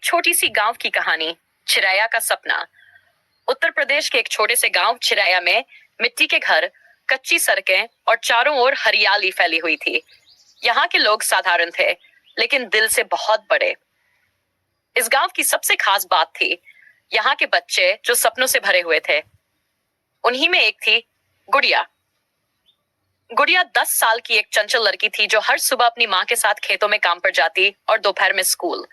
छोटी सी गांव की कहानी, चिरैया का सपना। उत्तर प्रदेश के एक छोटे से गांव चिरैया में मिट्टी के घर, कच्ची सड़कें और चारों ओर हरियाली फैली हुई थी। यहाँ के लोग साधारण थे, लेकिन दिल से बहुत बड़े। इस गांव की सबसे खास बात थी यहाँ के बच्चे जो सपनों से भरे हुए थे। उन्हीं में एक थी गुड़िया। गुड़िया 10 साल की एक चंचल लड़की थी जो हर सुबह अपनी माँ के साथ खेतों में काम पर जाती और दोपहर में स्कूल।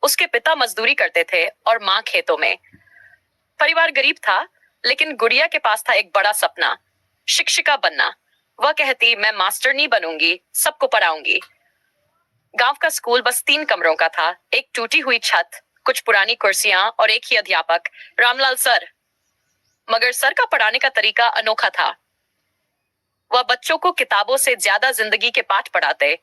उसके पिता मजदूरी करते थे और माँ खेतों में। परिवार गरीब था, लेकिन गुड़िया के पास था एक बड़ा सपना, शिक्षिका बनना। वह कहती, मैं मास्टर नहीं बनूंगी, सबको पढ़ाऊंगी। गांव का स्कूल बस 3 कमरों का था, एक टूटी हुई छत, कुछ पुरानी कुर्सियां और एक ही अध्यापक, रामलाल सर। मगर सर का पढ़ाने का तरीका अनोखा था। वह बच्चों को किताबों से ज्यादा जिंदगी के पाठ पढ़ाते।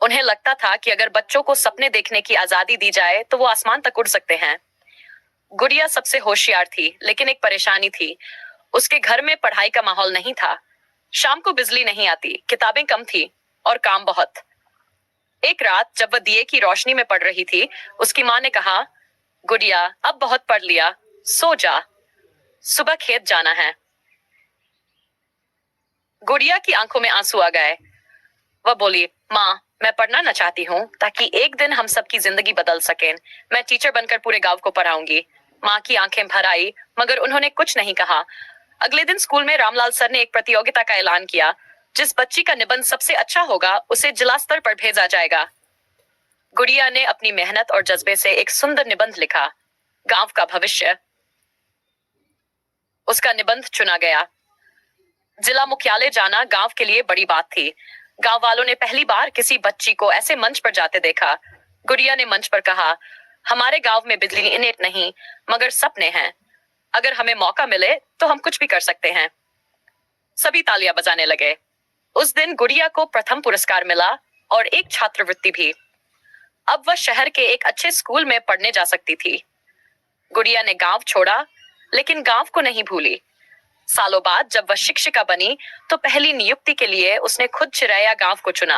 उन्हें लगता था कि अगर बच्चों को सपने देखने की आजादी दी जाए तो वो आसमान तक उड़ सकते हैं। गुड़िया सबसे होशियार थी, लेकिन एक परेशानी थी। उसके घर में पढ़ाई का माहौल नहीं था। शाम को बिजली नहीं आती, किताबें कम थी और काम बहुत। एक रात जब वह दिए की रोशनी में पढ़ रही थी, उसकी माँ ने कहा, गुड़िया अब बहुत पढ़ लिया, सो जा, सुबह खेत जाना है। गुड़िया की आंखों में आंसू आ गए। वह बोली, माँ मैं पढ़ना न चाहती हूँ ताकि एक दिन हम सबकी जिंदगी बदल सकें। मैं टीचर बनकर पूरे गांव को पढ़ाऊंगी। माँ की आंखें भर आई, मगर उन्होंने कुछ नहीं कहा। अगले दिन स्कूल में रामलाल सर ने एक प्रतियोगिता का ऐलान किया। जिस बच्ची का निबंध सबसे अच्छा होगा उसे जिला स्तर पर भेजा जाएगा। गुड़िया ने अपनी मेहनत और जज्बे से एक सुंदर निबंध लिखा, गांव का भविष्य। उसका निबंध चुना गया। जिला मुख्यालय जाना गांव के लिए बड़ी बात थी। गांव वालों ने पहली बार किसी बच्ची को ऐसे मंच पर जाते देखा। गुड़िया ने मंच पर कहा, हमारे गांव में बिजली इनेट नहीं, मगर सपने हैं। अगर हमें मौका मिले तो हम कुछ भी कर सकते हैं। सभी तालियां बजाने लगे। उस दिन गुड़िया को प्रथम पुरस्कार मिला और एक छात्रवृत्ति भी। अब वह शहर के एक अच्छे स्कूल में पढ़ने जा सकती थी। गुड़िया ने गांव छोड़ा, लेकिन गांव को नहीं भूली। सालों बाद जब वह शिक्षिका बनी तो पहली नियुक्ति के लिए उसने खुद चिरैया गांव को चुना।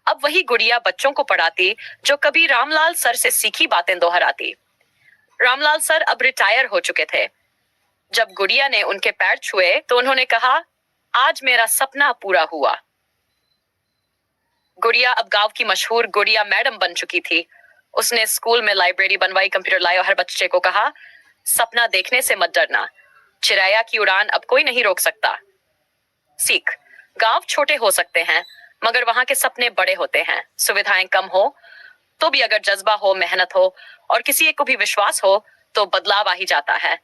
अब वही गुड़िया बच्चों को पढ़ाती जो कभी रामलाल सर से सीखी बातें दोहराती। रामलाल सर अब रिटायर हो चुके थे। जब गुड़िया ने उनके पैर छुए तो उन्होंने कहा, आज मेरा सपना पूरा हुआ। गुड़िया अब गांव की मशहूर गुड़िया मैडम बन चुकी थी। उसने स्कूल में लाइब्रेरी बनवाई, कंप्यूटर लाए और हर बच्चे को कहा, सपना देखने से मत डरना, चिरैया की उड़ान अब कोई नहीं रोक सकता। सीख, गांव छोटे हो सकते हैं, मगर वहां के सपने बड़े होते हैं। सुविधाएं कम हो तो भी अगर जज्बा हो, मेहनत हो और किसी एक को भी विश्वास हो तो बदलाव आ ही जाता है।